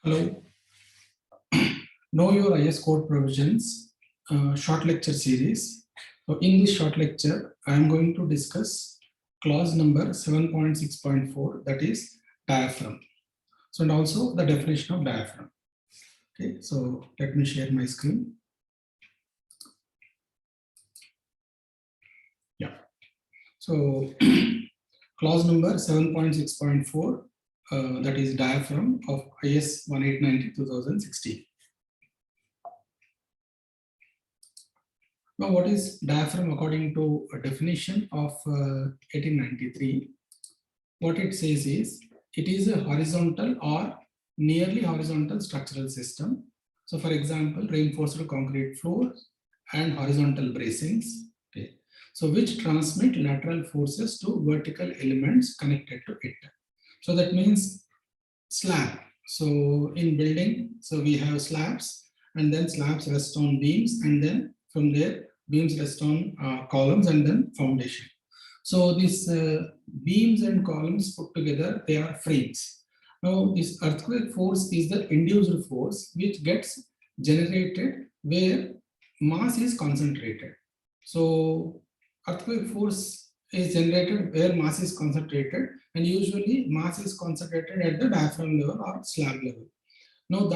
Hello. Know your IS code provisions short lecture series. So in this short lecture, I am going to discuss clause number 7.6.4, that is diaphragm. So and also the definition of diaphragm. Okay, so let me share my screen. Yeah. So clause number 7.6.4, that is diaphragm of IS 1890-2016. Now, what is diaphragm according to a definition of 1893? What it says is, it is a horizontal or nearly horizontal structural system. So, for example, reinforced concrete floors and horizontal bracings. Okay. So, which transmit lateral forces to vertical elements connected to it. So, that means slab. So, in building, so we have slabs, and then slabs rest on beams, and then from there beams rest on columns and then foundation. So these beams and columns put together, they are frames. Now this earthquake force is the induced force which gets generated where mass is concentrated. So earthquake force is generated where mass is concentrated, and usually mass is concentrated at the diaphragm level or slab level. Now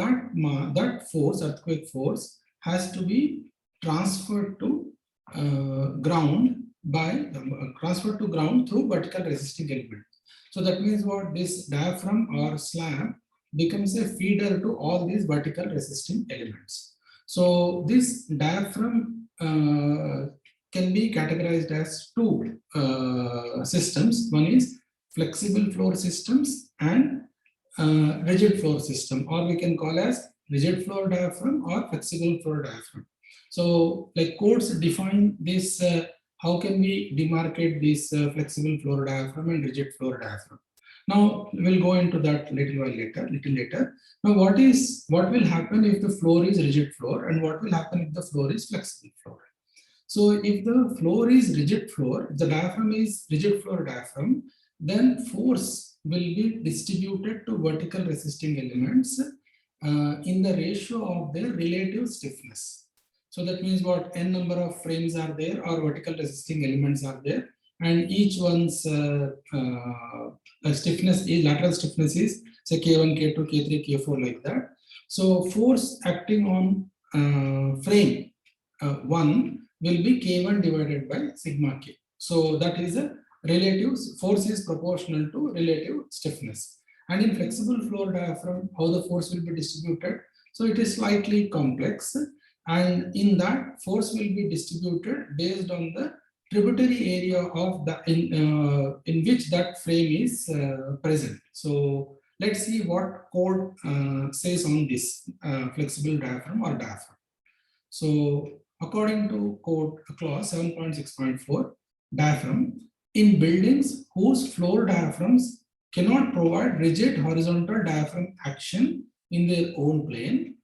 that force, earthquake force, has to be transferred to ground through vertical resisting element. So that means what, this diaphragm or slab becomes a feeder to all these vertical resisting elements. So this diaphragm can be categorized as two systems. One is flexible floor systems and rigid floor system, or we can call as rigid floor diaphragm or flexible floor diaphragm. So like codes define this, how can we demarcate this flexible floor diaphragm and rigid floor diaphragm. Now we'll go into that little later. Now what will happen if the floor is rigid floor, and what will happen if the floor is flexible floor? So if the floor is rigid floor, if the diaphragm is rigid floor diaphragm, then force will be distributed to vertical resisting elements in the ratio of their relative stiffness. So that means what, n number of frames are there or vertical resisting elements are there, and each one's stiffness is, lateral stiffness is say K1, K2, K3, K4 like that. So force acting on frame 1 will be K1 divided by sigma K. So that is a relative force is proportional to relative stiffness. And in flexible floor diaphragm, how the force will be distributed? So it is slightly complex, and in that force will be distributed based on the tributary area of the in which that frame is present. So let's see what code says on this flexible diaphragm or diaphragm. So according to code clause 7.6.4, diaphragm in buildings whose floor diaphragms cannot provide rigid horizontal diaphragm action in their own plane,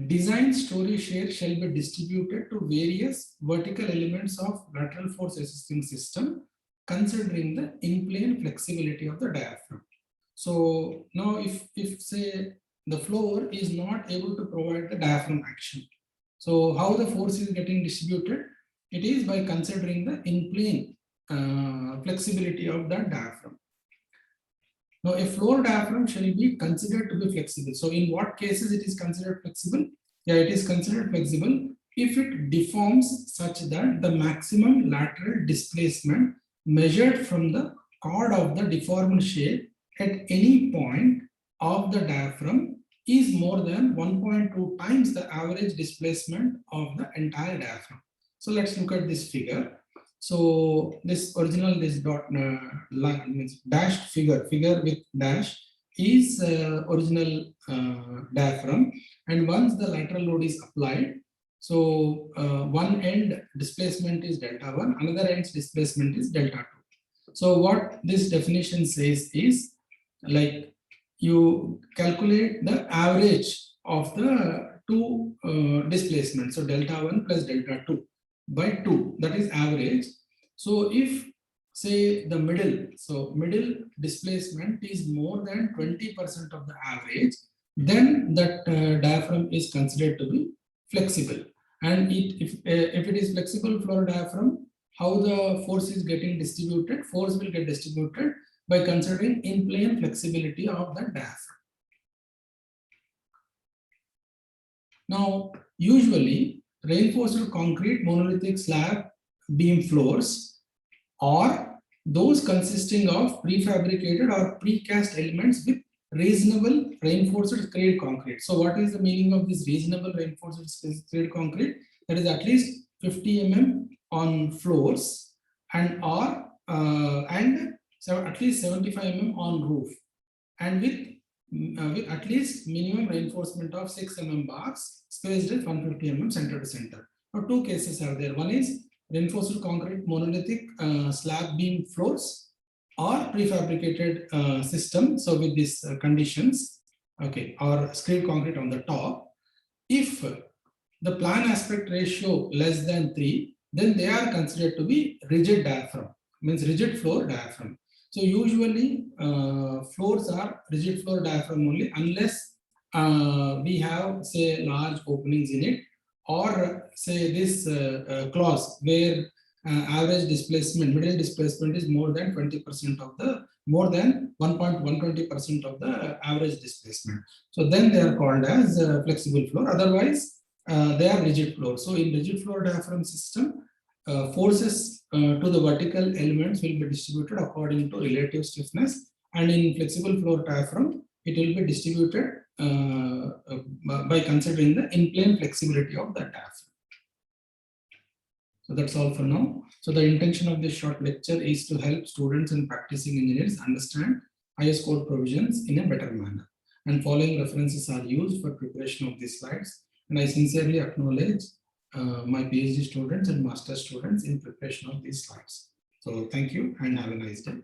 design story share shall be distributed to various vertical elements of lateral force resisting system, considering the in-plane flexibility of the diaphragm. So now if say the floor is not able to provide the diaphragm action, so how the force is getting distributed? It is by considering the in-plane flexibility of that diaphragm. Now, a floor diaphragm shall be considered to be flexible. So, in what cases it is considered flexible? Yeah, it is considered flexible if it deforms such that the maximum lateral displacement measured from the chord of the deformed shape at any point of the diaphragm is more than 1.2 times the average displacement of the entire diaphragm. So let's look at this figure. So this original, this dot line means dashed figure with dash is original diaphragm, and once the lateral load is applied, so one end displacement is delta 1, another end's displacement is delta 2. So what this definition says is, like, you calculate the average of the two displacements, so delta 1 plus delta 2 by 2, that is average. So if say the middle displacement is more than 20% of the average, then that diaphragm is considered to be flexible. And if it is flexible floor diaphragm, how the force is getting distributed? Force will get distributed by considering in-plane flexibility of the diaphragm. Now, usually reinforced concrete monolithic slab beam floors or those consisting of prefabricated or precast elements with reasonable reinforced screed concrete. So what is the meaning of this reasonable reinforced screed concrete? That is at least 50 mm on floors and so at least 75 mm on roof, and with at least minimum reinforcement of 6 mm bars spaced at 150 mm center to center. Now, two cases are there. One is reinforced concrete monolithic slab beam floors or prefabricated system. So with these conditions, okay, or screed concrete on the top. If the plan aspect ratio less than 3, then they are considered to be rigid diaphragm, means rigid floor diaphragm. So usually floors are rigid floor diaphragm only unless we have say large openings in it, or say this clause where average displacement, middle displacement is more than 20% of the, more than 1.120% of the average displacement. So then they are called as flexible floor. Otherwise, they are rigid floor. So in rigid floor diaphragm system, forces to the vertical elements will be distributed according to relative stiffness, and in flexible floor diaphragm, it will be distributed by considering the in-plane flexibility of the diaphragm. So that's all for now. So the intention of this short lecture is to help students and practicing engineers understand IS code provisions in a better manner. And following references are used for preparation of these slides. And I sincerely acknowledge my PhD students and master students in preparation of these slides. So thank you and have a nice day.